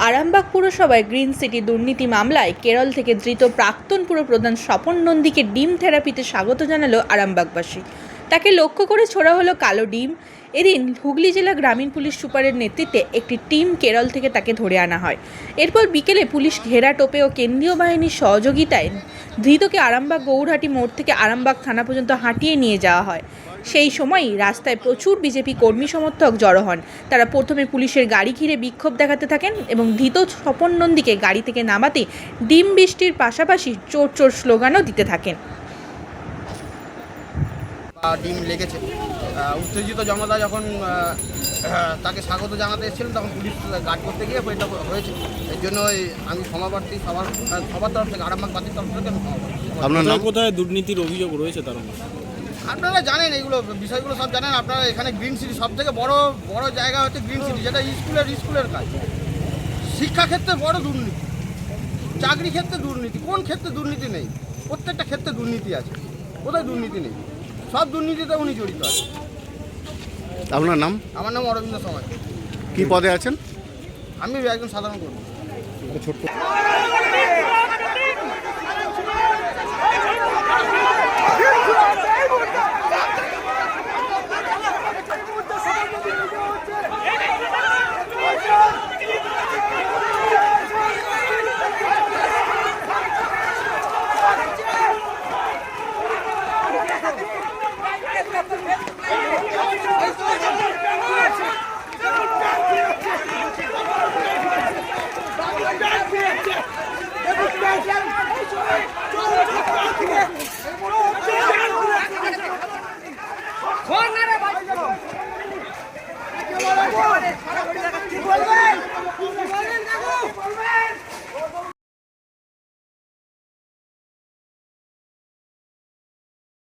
Arambagh পুরসভায় green city দুর্নীতি মামলায় কেরল থেকে ধৃত প্রাক্তন পুরপ্রধান স্বপন নন্দীকে ডিম থেরাপিতে স্বাগত জানালো আরামবাগবাসী। তাকে লক্ষ্য করে ছোড়া হলো কালো ডিম। এদিন হুগলি জেলা গ্রামীণ পুলিশ সুপারের নেতৃত্বে একটি টিম কেরল থেকে তাকে ধরে আনা হয়। এরপর বিকেলে পুলিশ ঘেরা টোপে ও কেন্দ্রীয় বাহিনীর সহযোগিতায় ধৃতকে আরামবাগ গৌরহাটি মোড় থেকে আরামবাগ থানা পর্যন্ত হাঁটিয়ে নিয়ে যাওয়া হয়। সেই সময়ই রাস্তায় প্রচুর বিজেপি কর্মী সমর্থক জড়ো হন। তারা প্রথমে পুলিশের গাড়ি ঘিরে বিক্ষোভ দেখাতে থাকেন এবং ধৃত স্বপন নন্দীকে গাড়ি থেকে নামাতে ডিম বৃষ্টির পাশাপাশি চোর চোর স্লোগানও দিতে থাকেন। ডিম লেগেছে। উত্তেজিত জনতা যখন তাকে স্বাগত জানাতে এসেছিলেন তখন পুলিশ গার্ড করতে গিয়ে এটা হয়েছে। এর জন্য আমি ক্ষমাপ্রার্থী সবার তরফ থেকে, আরামবাগবাসীর তরফ থেকে আমি ক্ষমাপ্রার্থী। আপনার নাম? কোথায় দুর্নীতির অভিযোগ রয়েছে তার মধ্যে? আপনারা জানেন, এইগুলো বিষয়গুলো সব জানেন আপনারা। এখানে গ্রিন সিটি সব থেকে বড় জায়গা হচ্ছে গ্রিন সিটি, যেটা স্কুলের কাজ। শিক্ষাক্ষেত্রে বড় দুর্নীতি, চাকরি ক্ষেত্রে দুর্নীতি। কোন ক্ষেত্রে দুর্নীতি নেই? প্রত্যেকটা ক্ষেত্রে দুর্নীতি আছে। কোথায় দুর্নীতি নেই? সব দুর্নীতিতে উনি জড়িত আছে। আপনার নাম? আমার নাম অরবিন্দ সমাজ। কি পদে আছেন? আমি একজন সাধারণ কর্মী। ছোট্ট